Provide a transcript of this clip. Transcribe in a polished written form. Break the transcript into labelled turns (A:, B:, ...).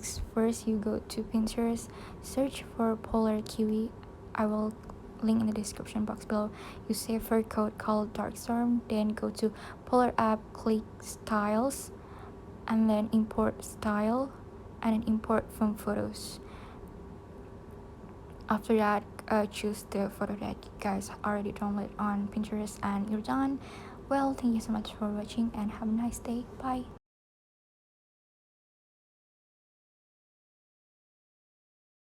A: tricks. First, you go to Pinterest, search for polar kiwi. I will link in the description box below. You save for a code called Darkstorm, then go to polar app, click styles, and then import style, and then import from photos. After that, choose the photo that you guys already downloaded on Pinterest, and you're done. Well, thank you so much for watching and have a nice day. Bye.